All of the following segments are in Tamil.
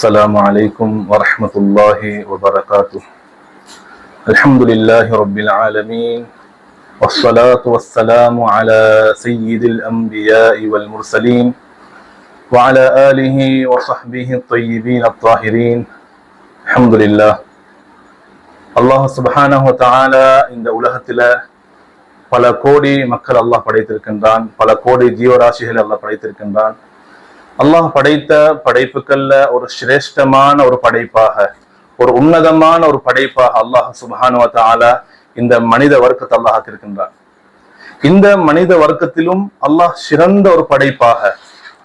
السلام عليكم ورحمة الله وبركاته. الحمد لله رب العالمين والصلاة والسلام على سيد الأنبياء والمرسلين وعلى آله وصحبه الطيبين الطاهرين. الحمد لله. الله سبحانه وتعالى இந்த உலகத்துல பல கோடி மக்கள் அல்லாஹ் படைத்திருக்கின்றான், பல கோடி ஜீவராசிகள் அல்லாஹ் படைத்திருக்கின்றான். அல்லாஹ் படைத்த படைப்புகள்ல ஒரு சிரேஷ்டமான ஒரு படைப்பாக, ஒரு உன்னதமான ஒரு படைப்பாக அல்லாஹ் சுப்ஹானஹு வ தஆலா இந்த மனித வர்க்கத்தை அல்லாஹ் ஆக்கியிருக்கின்றான். இந்த மனித வர்க்கத்திலும் அல்லாஹ் சிறந்த ஒரு படைப்பாக,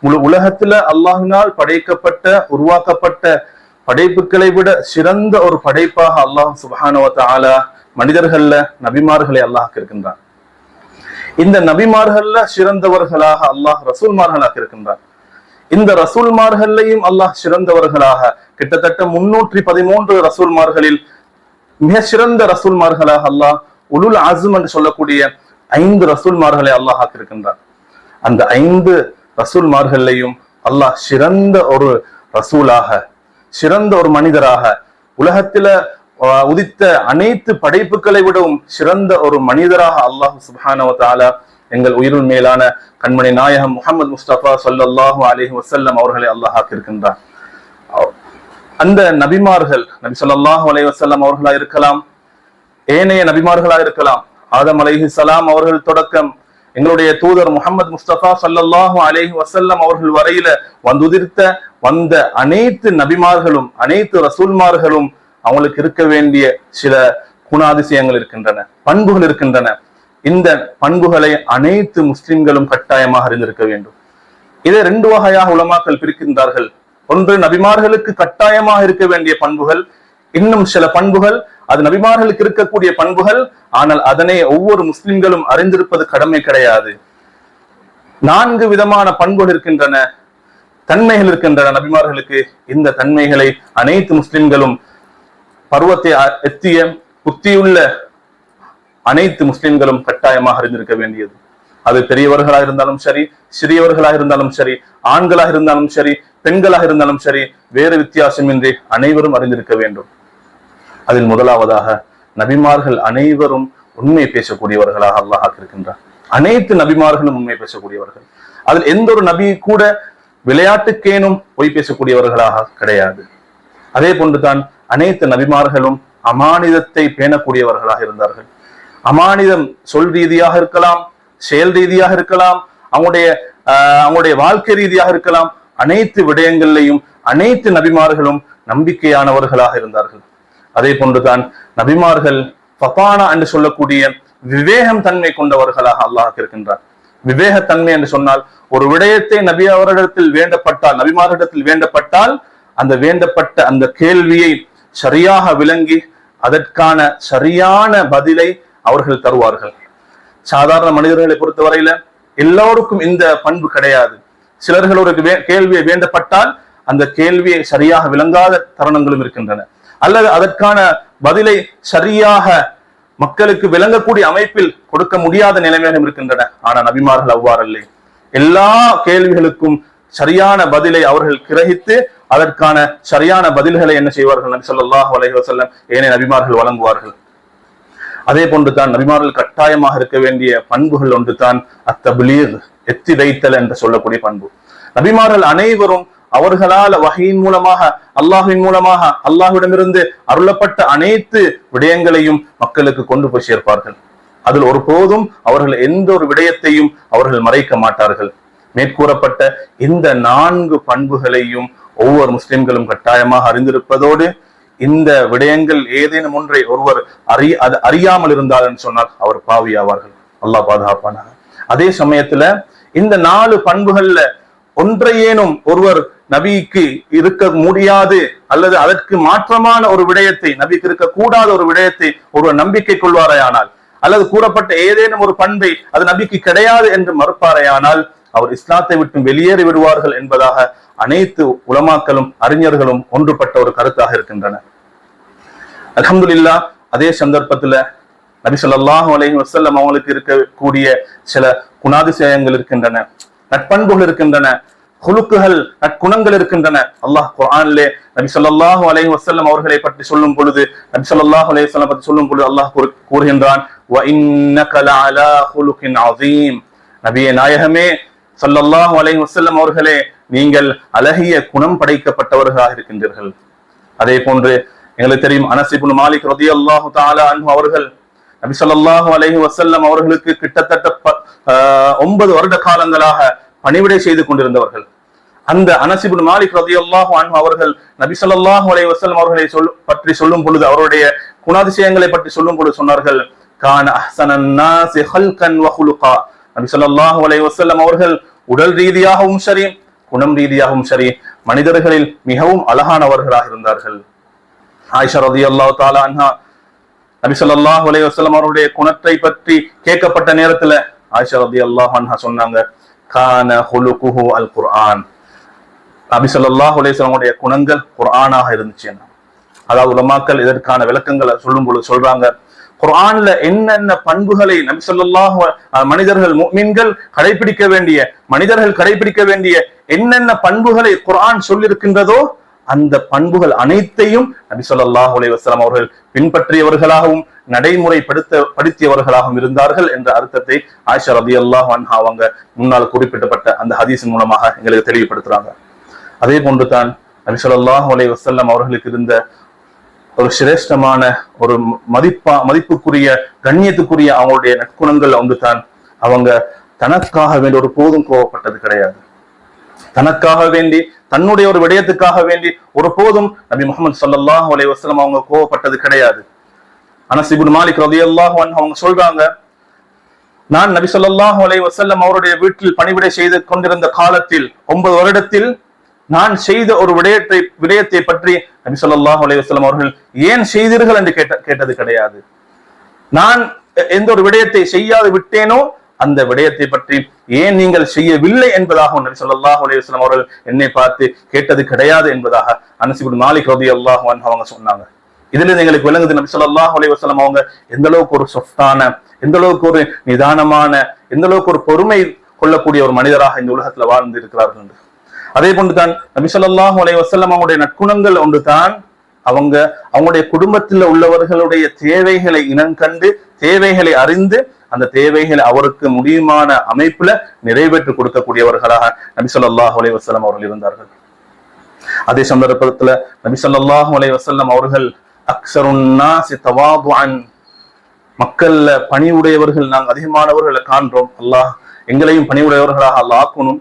முழு உலகத்துல அல்லாஹ்வினால் படைக்கப்பட்ட உருவாக்கப்பட்ட படைப்புகளை விட சிறந்த ஒரு படைப்பாக அல்லாஹ் சுப்ஹானஹு வ தஆலா மனிதர்கள்ல நபிமார்களை அல்லாஹ் ஆக்கியிருக்கின்றான். இந்த நபிமார்கள்ல சிறந்தவர்களாக அல்லாஹ் ரசூல்மார்களாக இருக்கின்றான். இந்த ரசூல்மார்களையும் அல்லாஹ் சிறந்தவர்களாக, கிட்டத்தட்ட 313 ரசூல்மார்களில் மிக சிறந்த ரசூல்மார்களாக அல்லாஹ் உலுல் அஸ்ம் என்று சொல்லக்கூடிய 5 ரசூல்மார்களை அல்லாஹ் ஆக்கியிருக்கின்றான். அந்த 5 ரசூல்மார்களையும் அல்லாஹ் சிறந்த ஒரு ரசூலாக, சிறந்த ஒரு மனிதராக, உலகத்தில உதித்த அனைத்து படைப்புகளை விடவும் சிறந்த ஒரு மனிதராக அல்லாஹ் சுப்ஹானஹு வ தஆலா எங்கள் உயிருள் மேலான கண்மணி நாயகம் முஹம்மது முஸ்தபா ஸல்லல்லாஹு அலைஹி வஸல்லம் அவர்களை அல்லாஹ் ஆக்கியிருக்கின்றார். அந்த நபிமார்கள், நபி ஸல்லல்லாஹு அலைஹி வஸல்லம் அவர்களா இருக்கலாம், ஏனைய நபிமார்களா இருக்கலாம், ஆதம் அலைஹிஸ்ஸலாம் அவர்கள் தொடக்கம் எங்களுடைய தூதர் முஹம்மது முஸ்தபா ஸல்லல்லாஹு அலைஹி வஸல்லம் அவர்கள் வரையில வந்த அனைத்து நபிமார்களும் அனைத்து ரசூல்மார்களும் அவங்களுக்கு இருக்க வேண்டிய சில குணாதிசயங்கள் இருக்கின்றன, பண்புகள் இருக்கின்றன. இந்த பண்புகளை அனைத்து முஸ்லிம்களும் கட்டாயமாக அறிந்திருக்க வேண்டும். இதை 2 வகையாக உலமாக்கள் பிரிக்கின்றார்கள். ஒன்று, நபிமார்களுக்கு கட்டாயமாக இருக்க வேண்டிய பண்புகள், இன்னும் சில பண்புகள் அது நபிமார்களுக்கு இருக்கக்கூடிய பண்புகள், ஆனால் அதனை ஒவ்வொரு முஸ்லிம்களும் அறிந்திருப்பது கடமை கிடையாது. 4 விதமான பண்புகள் இருக்கின்றன, தன்மைகள் இருக்கின்றன நபிமார்களுக்கு. இந்த தன்மைகளை அனைத்து முஸ்லிம்களும் பருவத்தை எத்திய புத்தியுள்ள அனைத்து முஸ்லிம்களும் கட்டாயமாக அறிந்திருக்க வேண்டியது. அது பெரியவர்களாக இருந்தாலும் சரி, சிறியவர்களாக இருந்தாலும் சரி, ஆண்களாக இருந்தாலும் சரி, பெண்களாக இருந்தாலும் சரி, வேறு வித்தியாசமின்றி அனைவரும் அறிந்திருக்க வேண்டும். அதில் முதலாவதாக, நபிமார்கள் அனைவரும் உண்மை பேசக்கூடியவர்களாக அல்லாஹ் ஆக்கியிருக்கின்றார். அனைத்து நபிமார்களும் உண்மை பேசக்கூடியவர்கள். அதில் எந்த ஒரு நபி கூட விளையாட்டுக்கேனும் பொய் பேசக்கூடியவர்களாக கிடையாது. அதே போன்றுதான் அனைத்து நபிமார்களும் அமானிதத்தை பேணக்கூடியவர்களாக இருந்தார்கள். அமானிதம் சொல் ரீதியாக இருக்கலாம், செயல் ரீதியாக இருக்கலாம், அவங்களுடைய வாழ்க்கை ரீதியாக இருக்கலாம். அனைத்து விடயங்களிலையும் அனைத்து நபிமார்களும் நம்பிக்கையானவர்களாக இருந்தார்கள். அதே போன்றுதான் நபிமார்கள் ஃபதானா என்று சொல்லக்கூடிய விவேகம் தன்மை கொண்டவர்களாக அல்லாஹ் இருக்கின்றார். விவேகத்தன்மை என்று சொன்னால், ஒரு விடயத்தை நபி அவர்களிடத்தில் வேண்டப்பட்டால், நபிமார்களிடத்தில் வேண்டப்பட்டால், அந்த வேண்டப்பட்ட அந்த கேள்வியை சரியாக விளங்கி அதற்கான சரியான பதிலை அவர்கள் தருவார்கள். சாதாரண மனிதர்களை பொறுத்தவரையில எல்லோருக்கும் இந்த பண்பு கிடையாது. சிலர்கள் ஒரு கேள்வியை வேண்டப்பட்டால் அந்த கேள்வியை சரியாக விளங்காத தருணங்களும் இருக்கின்றன, அல்லது அதற்கான பதிலை சரியாக மக்களுக்கு விளங்கக்கூடிய அமைப்பில் கொடுக்க முடியாத நிலைமைகளும் இருக்கின்றன. ஆனா நபிமார்கள் அவ்வாறல்ல. எல்லா கேள்விகளுக்கும் சரியான பதிலை அவர்கள் கிரகித்து அதற்கான சரியான பதில்களை என்ன செய்வார்கள்? நபி ஸல்லல்லாஹு அலைஹி வஸல்லம் ஏனைய நபிமார்கள் வழங்குவார்கள். அதே போன்று தான் நபிமார்கள் கட்டாயமாக இருக்க வேண்டிய பண்புகள் ஒன்று தான் அத்தப்லீக், எத்தி வைத்தல் என்று சொல்லக்கூடிய பண்பு. நபிமார்கள் அனைவரும் அவர்களால் வஹீயின் மூலமாக, அல்லாஹ்வின் மூலமாக, அல்லாஹ்விடமிருந்து அருளப்பட்ட அனைத்து விடயங்களையும் மக்களுக்கு கொண்டு போய் சேர்ப்பார்கள். அதில் ஒருபோதும் அவர்கள் எந்த ஒரு விடயத்தையும் அவர்கள் மறைக்க மாட்டார்கள். மேற்கூறப்பட்ட இந்த 4 பண்புகளையும் ஒவ்வொரு முஸ்லிம்களும் கட்டாயமாக அறிந்திருப்பதோடு, இந்த விடயங்கள் ஏதேனும் ஒன்றை ஒருவர் அறியாமல் இருந்தார் என்று சொன்னால் அவர் பாவியாவார்கள். அல்லாஹ் பாதுகாப்பானாக. அதே சமயத்துல இந்த 4 பண்புகள்ல ஒன்றையேனும் ஒருவர் நபிக்கு இருக்க முடியாது, அல்லது அதற்கு மாற்றமான ஒரு விடயத்தை, நபிக்கு இருக்க கூடாத ஒரு விடயத்தை ஒருவர் நம்பிக்கை கொள்வாரையானால், அல்லது கூறப்பட்ட ஏதேனும் ஒரு பண்பை அது நபிக்கு கிடையாது என்று மறுப்பாரையானால் அவர் இஸ்லாத்தை விட்டு வெளியேறி விடுவார்கள் என்பதாக அனைத்து உலமாக்களும் அறிஞர்களும் ஒன்றுபட்ட ஒரு கருத்தாக இருக்கின்றன. அல்ஹம்துலில்லாஹ். அதே சந்தர்ப்பத்துல நபி ஸல்லல்லாஹு அலைஹி வஸல்லம் அவங்களுக்கு இருக்கக்கூடிய சில குணாதிசயங்கள் இருக்கின்றன, நட்பண்புகள் இருக்கின்றன. குலுக்குகள் நற்குணங்கள் இருக்கின்றன. அல்லாஹ் குர்ஆனிலே நபி ஸல்லல்லாஹு அலைஹி வஸல்லம் அவர்களை பற்றி சொல்லும் பொழுது, நபி ஸல்லல்லாஹு அலைஹி வஸல்லம் பற்றி சொல்லும் பொழுது அல்லாஹ் கூறுகின்றான், வ இன்னக லஅலா குலுகின் அதீம். நபியே நாயகமே ஸல்லல்லாஹு அலைஹி வஸல்லம் அவர்களே, நீங்கள் அழகிய குணம் படைக்கப்பட்டவர்களாக இருக்கின்றீர்கள். அதே போன்று எங்களுக்கு தெரியும், அனஸ் இப்னு மாலிக் ரலியல்லாஹு தஆலா அன்ஹு அவர்கள் நபி ஸல்லல்லாஹு அலைஹி வஸல்லம் அவர்களுக்கு கிட்டத்தட்ட 9 வருட காலங்களாக பணிவிடை செய்து கொண்டிருந்தவர்கள். அந்த அனஸ் இப்னு மாலிக் ரலியல்லாஹு அன்ஹு அவர்கள் நபி ஸல்லல்லாஹு அலைஹி வஸல்லம் அவர்களை பற்றி சொல்லும் பொழுது, அவருடைய குணாதிசயங்களை பற்றி சொல்லும் பொழுது சொன்னார்கள், கான அஹ்ஸனன் நாஸி ஹல்கன் வ குலுகா. நபி ஸல்லல்லாஹு அலைஹி வஸல்லம் அவர்கள் உடல் ரீதியாகவும் சரி, குணம் ரீதியாகவும் சரி, மனிதர்களில் மிகவும் அழகானவர்களாக இருந்தார்கள். ஆயிஷா ரலியல்லாஹு தஆலா அன்ஹா நபி ஸல்லல்லாஹு அலைஹி வஸல்லம் அவருடைய குணத்தை பற்றி கேட்கப்பட்ட நேரத்துல ஆயிஷா ரலியல்லாஹு அன்ஹா சொன்னாங்க, கான ஹுலுகுஹு அல் குர்ஆன். நபி ஸல்லல்லாஹு அலைஹி வஸல்லம் உடைய குணங்கள் குர்ஆனாக இருந்துச்சு. அதாவது உலமாக்கள் இதற்கான விளக்கங்களை சொல்லும் பொழுது சொல்றாங்க, குர்ஆன்ல என்னென்ன பண்புகளை நபி ஸல்லல்லாஹு மனிதர்கள் முஃமின்கள் கடைபிடிக்க வேண்டிய என்னென்ன பண்புகளை குர்ஆன் சொல்லியிருக்கின்றதோ அந்த பண்புகள் அனைத்தையும் நபி ஸல்லல்லாஹு அலைஹி வஸல்லம் அவர்கள் பின்பற்றியவர்களாகவும் நடைமுறைப்படுத்தியவர்களாகவும் இருந்தார்கள் என்ற அர்த்தத்தை ஆயிஷா ரலியல்லாஹு அன்ஹா அவங்க முன்னால் குறிப்பிட்டப்பட்ட அந்த ஹதீஸின் மூலமாக எங்களுக்கு தெளிவுபடுத்துறாங்க. அதே போன்று தான் நபி ஸல்லல்லாஹு அலைஹி வஸல்லம் அவர்களுக்கு இருந்த ஒரு சிரேஷ்டமான ஒரு மதிப்புக்குரிய கண்ணியத்துக்குரிய அவங்களுடைய நற்குணங்கள் ஒன்று தான், அவங்க தனக்காக வேண்டி ஒரு போதும் கோவப்பட்டது கிடையாது. தனக்காக வேண்டி, தன்னுடைய ஒரு விடயத்துக்காக வேண்டி ஒரு போதும் நபி முஹம்மது ஸல்லல்லாஹு அலைஹி வஸல்லம் அவங்க கோவப்பட்டது கிடையாது. அனஸ் இப்னு மாலிக் ரலியல்லாஹு அன்ஹு அவங்க சொல்றாங்க, நான் நபி ஸல்லல்லாஹு அலைஹி வஸல்லம் அவருடைய வீட்டில் பணிவிடை செய்து கொண்டிருந்த காலத்தில் 9 வருடத்தில் நான் செய்த ஒரு விடயத்தை பற்றி நபி ஸல்லல்லாஹு அலைஹி வஸல்லம் அவர்கள் ஏன் செய்தீர்கள் என்று கேட்டது கிடையாது. நான் எந்த ஒரு விடயத்தை செய்யாது விட்டேனோ அந்த விடயத்தை பற்றி ஏன் நீங்கள் செய்யவில்லை என்பதாக நபி ஸல்லல்லாஹு அலைஹி வஸல்லம் அவர்கள் என்னை பார்த்து கேட்டது கிடையாது என்பதாக அனஸ் இப்னு மாலிக் ரலியல்லாஹு அன்ஹு அவங்க சொன்னாங்க. இதுல எங்களுக்கு விளங்குது நபி ஸல்லல்லாஹு அலைஹி வஸல்லம் அவங்க எந்த அளவுக்கு ஒரு சொஃப்டான, எந்த அளவுக்கு ஒரு நிதானமான, எந்த அளவுக்கு ஒரு பொறுமை கொள்ளக்கூடிய ஒரு மனிதராக இந்த உலகத்துல வாழ்ந்து இருக்கிறார்கள் என்று. அதே போன்றுதான் நபி ஸல்லல்லாஹு அலைஹி வஸல்லம் அவங்களுடைய நற்குணங்கள் ஒன்று தான், அவங்களுடைய குடும்பத்தில் உள்ளவர்களுடைய தேவைகளை இனம் கண்டு, தேவைகளை அறிந்து, அந்த தேவைகளை அவருக்கு முடியுமான அமைப்புல நிறைவேற்றி கொடுக்கக்கூடியவர்களாக நபி ஸல்லல்லாஹு அலைஹி வஸல்லம் அவர்கள் இருந்தார்கள். அதே சந்தர்ப்பத்துல நபி ஸல்லல்லாஹு அலைஹி வஸல்லம் அவர்கள் அக்ஸருன் நாஸி தவாதுஅன், மக்கள்ல பணிவுடையவர்கள் நாங்கள் அதிகமானவர்களை காண்றோம். அல்லாஹ் எங்களையும் பணிவுடையவர்களாக அல்லாஹ் ஆக்கணும்.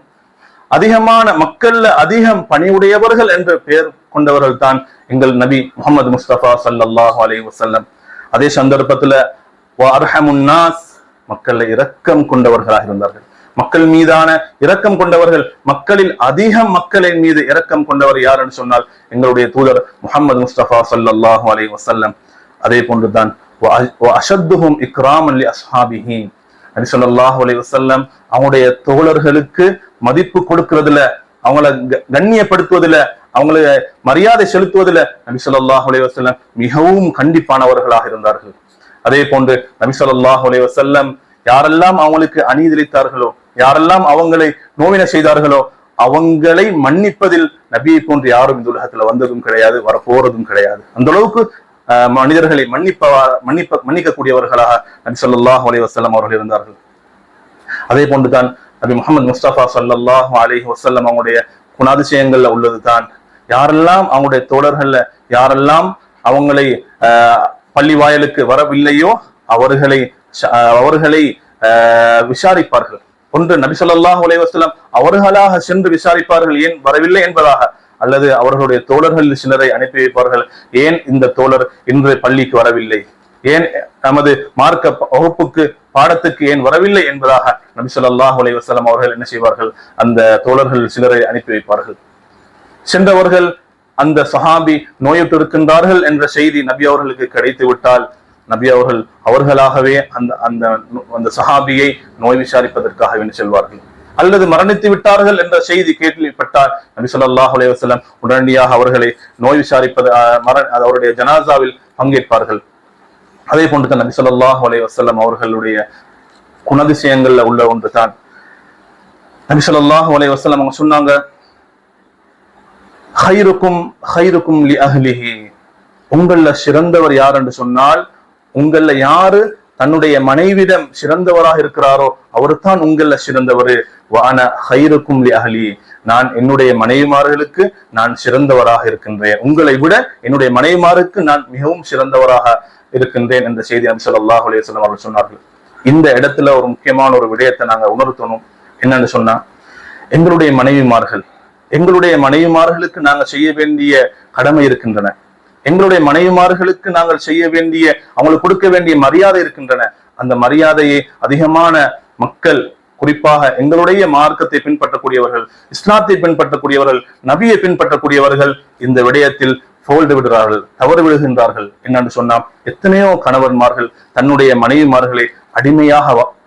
அதிகமான மக்கள்ல அதிகம் பணிவுடையவர்கள் என்ற பெயர் கொண்டவர்கள் தான் எங்கள் நபி முஹம்மது முஸ்தபா ஸல்லல்லாஹு அலைஹி வஸல்லம். அதே சந்தர்ப்பத்துல வஅர்ஹமுன் நாஸ், மக்கள்ல இரக்கம் கொண்டவர்களாக இருந்தார்கள். மக்கள் மீதான இரக்கம் கொண்டவர்கள், மக்களில் அதிகம் மக்களின் மீது இரக்கம் கொண்டவர் யார் என்று சொன்னால் எங்களுடைய தூதர் முஹம்மது முஸ்தபா ஸல்லல்லாஹு அலைஹி வஸல்லம். அதே போன்றுதான் வஅஷத்துஹும் இக்ராமன் லி அஸ்ஹாபிஹி, நபி ஸல்லல்லாஹு அலைஹி வஸல்லம் அவங்களுடைய தோழர்களுக்கு மதிப்பு கொடுக்கிறதுல, அவங்களை கண்ணியப்படுத்துவதில், அவங்களை மரியாதை செலுத்துவதில் நபி ஸல்லல்லாஹு அலைஹி வஸல்லம் மிகவும் கண்டிப்பானவர்களாக இருந்தார்கள். அதே போன்று நபி ஸல்லல்லாஹு அலைஹி வஸல்லம் யாரெல்லாம் அவங்களுக்கு அநீதித்தார்களோ, யாரெல்லாம் அவங்களை நோவினை செய்தார்களோ அவங்களை மன்னிப்பதில் நபியை போன்று யாரும் இந்த உலகத்துல வந்ததும் கிடையாது, வரப்போறதும் கிடையாது. அந்த அளவுக்கு மனிதர்களை மன்னிக்கக்கூடியவர்களாக நபி ஸல்லல்லாஹு அலைஹி வஸல்லம் அவர்கள் இருந்தார்கள். அதே போன்றுதான் நபி முஹம்மது முஸ்தபா ஸல்லல்லாஹு அலைஹி வஸல்லம் அவங்களுடைய குணாதிசயங்கள்ல உள்ளது தான், யாரெல்லாம் அவங்களுடைய தோழர்கள்ல யாரெல்லாம் அவங்களை பள்ளி வாயலுக்கு வரவில்லையோ அவர்களை விசாரிப்பார்கள். ஒன்று நபி ஸல்லல்லாஹு அலைஹி வஸல்லம் அவர்களாக சென்று விசாரிப்பார்கள் ஏன் வரவில்லை என்பதாக, அல்லது அவர்களுடைய தோழர்கள் சிலரை அனுப்பி வைப்பார்கள், ஏன் இந்த தோழர் இன்று பள்ளிக்கு வரவில்லை, ஏன் நமது மார்க்க வகுப்புக்கு பாடத்துக்கு ஏன் வரவில்லை என்பதாக நபி ஸல்லல்லாஹு அலைஹி வஸல்லம் அவர்கள் என்ன செய்வார்கள், அந்த தோழர்கள் சிலரை அனுப்பி வைப்பார்கள். சென்றவர்கள் அந்த சஹாபி நோயுற்று இருக்கின்றார்கள் என்ற செய்தி நபி அவர்களுக்கு கிடைத்து விட்டால் நபி அவர்கள் அவர்களாகவே அந்த சஹாபியை நோய் விசாரிப்பதற்காக செல்வார்கள். அல்லது மரணித்து விட்டார்கள் என்ற செய்தி கேள்விப்பட்டால் நபி ஸல்லல்லாஹு அலைஹி வஸல்லம் உடனடியாக அவர்களை நோய் விசாரிப்பது, அவருடைய ஜனாசாவில் பங்கேற்பார்கள். அதே போன்று நபி ஸல்லல்லாஹு அலைஹி வஸல்லம் அவர்களுடைய குணாதிசயங்கள்ல உள்ள ஒன்று தான், நபி ஸல்லல்லாஹு அலைஹி வஸல்லம் அவங்க சொன்னாங்க, ஹைருக்கும் ஹைருக்கும் லி அஹ்லிஹி, உங்கள சிறந்தவர் யார் என்று சொன்னால், உங்கள யாரு தன்னுடைய மனைவிடம் சிறந்தவராக இருக்கிறாரோ அவர்தான் உங்கள சிறந்தவர். வான ஹைருக்கும் லி அஹ்லி, நான் என்னுடைய மனைவிமார்களுக்கு நான் சிறந்தவராக இருக்கின்றேன், உங்களை விட என்னுடைய மனைவிமாருக்கு நான் மிகவும் சிறந்தவராக இருக்கின்றேன் என்ற செய்தி நபி ஸல்லல்லாஹு அலைஹி வஸல்லம் அவர்கள் சொன்னார்கள். இந்த இடத்துல ஒரு முக்கியமான ஒரு விடயத்தை நாங்க உணர்த்தணும். என்னன்னு சொன்னா, எங்களுடைய மனைவிமார்களுக்கு நாங்கள் செய்ய வேண்டிய கடமை இருக்கின்றன, எங்களுடைய மனைவிமார்களுக்கு நாங்கள் செய்ய வேண்டிய, அவங்களுக்கு கொடுக்க வேண்டிய மரியாதை இருக்கின்றன. அந்த மரியாதையை அதிகமான மக்கள், குறிப்பாக எங்களுடைய மார்க்கத்தை பின்பற்றக்கூடியவர்கள், இஸ்லாத்தை பின்பற்றக்கூடியவர்கள், நபியை பின்பற்றக்கூடியவர்கள் இந்த விடயத்தில் போல்டு விடுகிறார்கள், தவறு விடுகின்றார்கள். என்னன்னு சொன்னா, எத்தனையோ கணவன்மார்கள் தன்னுடைய மனைவிமார்களை அடிமையாக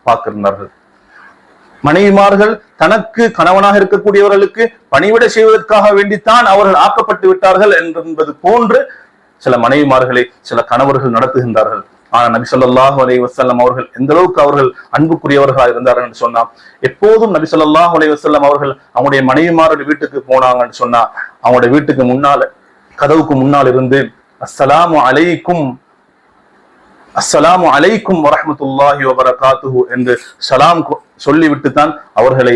பார்க்கின்றார்கள். மனைவிமார்கள் தனக்கு கணவனாக இருக்கக்கூடியவர்களுக்கு பணிவிடை செய்வதற்காக வேண்டித்தான் அவர்கள் ஆக்கப்பட்டு விட்டார்கள் என்பது போன்று சில மனைவிமார்களை சில கணவர்கள் நடத்துகின்றார்கள். ஆனா நபி ஸல்லல்லாஹு அலைஹி வஸல்லம் அவர்கள் எந்த அளவுக்கு அவர்கள் அன்புக்குரியவர்களாக இருந்தார்கள் என்று சொன்னா, எப்போதும் நபி ஸல்லல்லாஹு அலைஹி வஸல்லம் அவர்கள் அவங்களுடைய மனைவிமாருடைய வீட்டுக்கு போனாங்கன்னு சொன்னா, அவங்களுடைய வீட்டுக்கு முன்னால, கதவுக்கு முன்னால் இருந்து அஸ்ஸலாமு அலைக்கும் வரஹ்மத்துல்லாஹி வபரகாத்துஹு என்று சலாம் சொல்லிவிட்டு தான் அவர்களை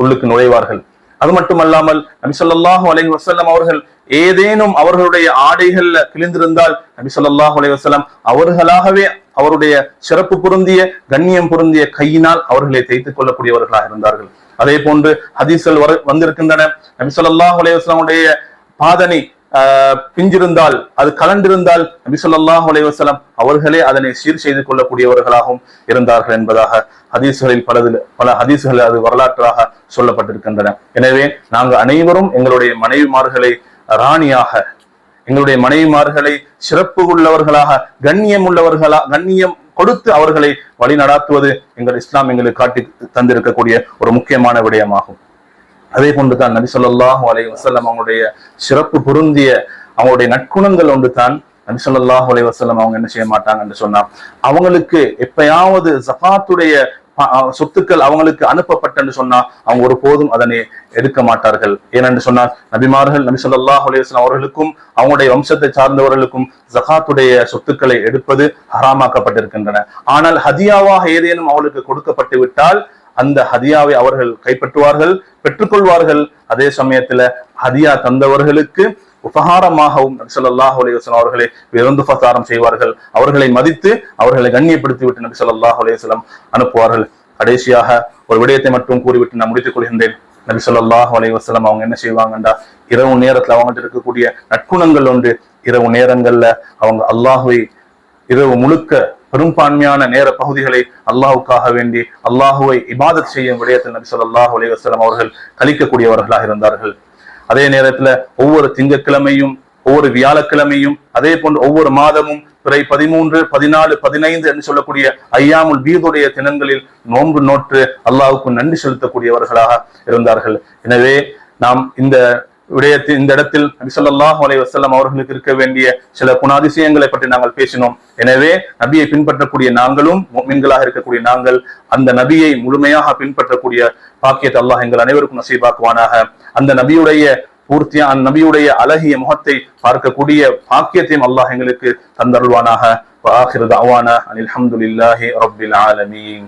உள்ளுக்கு நுழைவார்கள். அது மட்டுமல்லாமல் நபி ஸல்லல்லாஹு அலைஹி வஸல்லம் அவர்கள் ஏதேனும் அவர்களுடைய ஆடைகள்ல கிழிந்திருந்தால் நபி ஸல்லல்லாஹு அலைஹி வஸல்லம் அவர்களாகவே அவருடைய சிறப்பு பொருந்திய, கண்ணியம் பொருந்திய கையினால் அவர்களை தேய்த்துக் கொள்ளக்கூடியவர்களாக இருந்தார்கள். அதே போன்று ஹதீஸ்கள் வந்திருக்கின்றன, நபி ஸல்லல்லாஹு அலைஹி வஸல்லம் உடைய பாதனை பிஞ்சிருந்தால், அது கலண்டிருந்தால் நபி ஸல்லல்லாஹு அலைஹி வஸல்லம் அவர்களே அதனை சீர் செய்து கொள்ளக்கூடியவர்களாகவும் இருந்தார்கள் என்பதாக ஹதீஸ்களில் பல ஹதீஸ்கள் அது வரலாற்றாக சொல்லப்பட்டிருக்கின்றன. எனவே நாங்கள் அனைவரும் எங்களுடைய மனைவிமார்களை ராணியாக, எங்களுடைய மனைவிமார்களை சிறப்பு உள்ளவர்களாக, கண்ணியம் கொடுத்து அவர்களை வழி நடாத்துவது எங்கள் இஸ்லாம் எங்களுக்கு காட்டி தந்திருக்கக்கூடிய ஒரு முக்கியமான விடயமாகும். அதே போன்றுதான் நபி ஸல்லல்லாஹு அலைஹி வஸல்லம் அவங்களுடைய சிறப்பு பொருந்திய அவங்களுடைய நற்குணங்கள் ஒன்று தான், நபி ஸல்லல்லாஹு அலைஹி வஸல்லம் அவங்க என்ன செய்ய மாட்டாங்க என்று சொன்னா, அவங்களுக்கு எப்பயாவது ஜகாத்துடைய சொத்துக்கள் அவங்களுக்கு அனுப்பப்பட்டன்னு சொன்னா அவங்க ஒரு போதும் அதனை எடுக்க மாட்டார்கள். ஏனென்று சொன்னால், நபிமார்கள் நபி ஸல்லல்லாஹு அலைஹி வஸல்லம் அவர்களுக்கும் அவங்களுடைய வம்சத்தை சார்ந்தவர்களுக்கும் ஜகாத்துடைய சொத்துக்களை எடுப்பது ஹராமாக்கப்பட்டிருக்கின்றன. ஆனால் ஹதியாவாக ஏதேனும் அவளுக்கு கொடுக்கப்பட்டு விட்டால் அந்த ஹதியாவை அவர்கள் கைப்பற்றுவார்கள், பெற்றுக்கொள்வார்கள். அதே சமயத்துல ஹதியா தந்தவர்களுக்கு உபகாரமாகவும் நபி ஸல்லல்லாஹு அலைஹி வஸல்லம் அவர்களை விருந்து பிரசாரம் செய்வார்கள், அவர்களை மதித்து அவர்களை கண்ணியப்படுத்தி விட்டு நபி ஸல்லல்லாஹு அலைஹி வஸல்லம் அனுப்புவார்கள். கடைசியாக ஒரு விடயத்தை மட்டும் கூறிவிட்டு நான் முடித்துக் கொள்கின்றேன். நபி ஸல்லல்லாஹு அலைஹி வஸல்லம் அவங்க என்ன செய்வாங்கண்டா, இரவு நேரத்துல அவங்கள்ட்ட இருக்கக்கூடிய நற்குணங்கள் ஒன்று, இரவு நேரங்கள்ல அவங்க அல்லாஹுவை இரவு முழுக்க பெரும்பான்மையான நேர பகுதிகளை அல்லாஹுக்காக வேண்டி அல்லாஹுவை இபாதத் செய்யும் விடயத்தில் நபி ஸல்லல்லாஹு அலைஹி வஸல்லம் அவர்கள் கழிக்கக்கூடியவர்களாக இருந்தார்கள். அதே நேரத்துல ஒவ்வொரு திங்கட்கிழமையும், ஒவ்வொரு வியாழக்கிழமையும், அதே போன்று ஒவ்வொரு மாதமும் பிறை 13, 14, 15 என்று சொல்லக்கூடிய ஐயாமுல் பீதுடைய தினங்களில் நோன்பு நோற்று அல்லாஹுக்கு நன்றி செலுத்தக்கூடியவர்களாக இருந்தார்கள். எனவே நாம் இந்த இடத்தில் நபி ஸல்லல்லாஹு அலைஹி வஸல்லம் அவர்களுக்கு இருக்க வேண்டிய சில குணாதிசயங்களை பற்றி நாங்கள் பேசினோம். எனவே நபியை பின்பற்றக்கூடிய நாங்களும், முஃமின்களாக இருக்கக்கூடிய நாங்கள், அந்த நபியை முழுமையாக பின்பற்றக்கூடிய பாக்கியத்தை அல்லாஹ் எங்கள் அனைவருக்கும் நசீபாக்குவானாக. அந்த நபியுடைய அழகிய முகத்தை பார்க்கக்கூடிய பாக்கியத்தையும் அல்லாஹ் எங்களுக்கு தந்தருள்வானாக. வஆகிரு தஅவானா அனில் ஹம்துலில்லாஹி ரப்பில் ஆலமீன்.